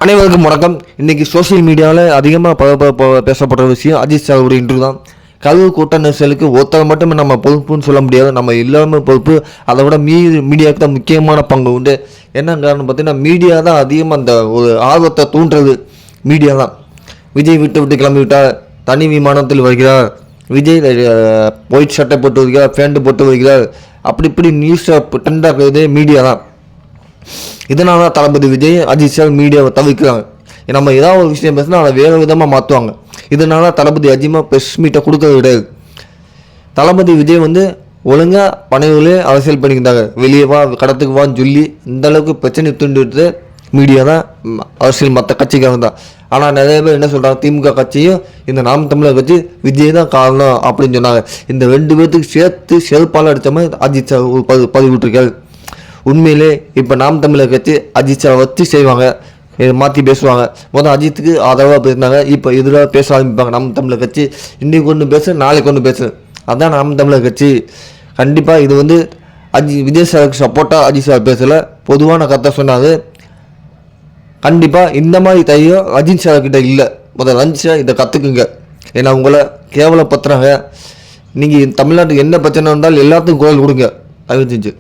அனைவருக்கும் வணக்கம். இன்றைக்கி சோசியல் மீடியாவில் அதிகமாக பேசப்படுற விஷயம் அஜித் சாருடைய இன்ட்ரு தான். கழுவு கூட்ட நெரிசலுக்கு ஒருத்தர் மட்டுமே நம்ம பொறுப்புன்னு சொல்ல முடியாது, நம்ம எல்லாமே பொறுப்பு. அதை விட மீடியாவுக்கு தான் முக்கியமான பங்கு உண்டு. என்ன காரணம் பார்த்தீங்கன்னா, மீடியா தான் அதிகமாக அந்த ஒரு ஆர்வத்தை தூண்டுறது மீடியா தான். விஜய் விட்டு கிளம்பிவிட்டார், தனி விமானத்தில் வருகிறார், விஜய் ஒயிட் ஷர்ட்டை போட்டு வருகிறார், பேண்ட் போட்டு வருகிறார், அப்படி இப்படி நியூஸை ட்ரெண்டாக்குறதே மீடியா தான். இதனால தான் தளபதி விஜய் அஜித் சார் மீடியாவை தவிர்க்கிறாங்க. நம்ம ஏதாவது ஒரு விஷயம் பேசினா அதை வேறு விதமாக மாற்றுவாங்க. இதனால தளபதி அதிகமாக ப்ரெஸ் மீட்டை கொடுக்கறது கிடையாது. தளபதி விஜய் ஒழுங்காக பனையூரிலே அரசியல் பண்ணிக்கிட்டாங்க. வெளியே வா, கடத்துக்கு வான்னு சொல்லி இந்தளவுக்கு பிரச்சனை தூண்டிவிட்டு மீடியா தான், அரசியல் மற்ற கட்சிக்காக தான். ஆனால் நிறைய பேர் என்ன சொல்கிறாங்க, திமுக கட்சியும் இந்த நாம் தமிழர் கட்சி விஜய் தான் காரணம் அப்படின்னு சொன்னாங்க. இந்த 2 பேர்த்துக்கு சேர்த்து செருப்பால் அடித்த மாதிரி அஜித் சார் பதிவிட்டிருக்காரு. உண்மையிலே இப்போ நாம் தமிழர் கட்சி அஜித் சாரை வச்சு செய்வாங்க, மாற்றி பேசுவாங்க. அஜித்துக்கு ஆதரவாக பேசினாங்க, இப்போ எதிராக பேச ஆரம்பிப்பாங்க. நாம் தமிழர் கட்சி இன்றைக்கு ஒன்று பேசு, நாளைக்கு ஒன்று பேசு. அதுதான் நாம் தமிழர் கட்சி. கண்டிப்பாக இது விஜய் சாருக்கு சப்போர்ட்டாக அஜித் சார் பேசலை, பொதுவான கருத்தை சொன்னாங்க. கண்டிப்பாக இந்த மாதிரி தைரியம் அஜித் சார்கிட்ட இல்லை. அஜித் இதை கற்றுக்குங்க. ஏன்னா உங்களை கேவலப்படுத்துறாங்க. நீங்கள் தமிழ்நாட்டுக்கு என்ன பிரச்சனை இருந்தாலும் எல்லாத்துக்கும் குரல் கொடுங்க. அது செஞ்சு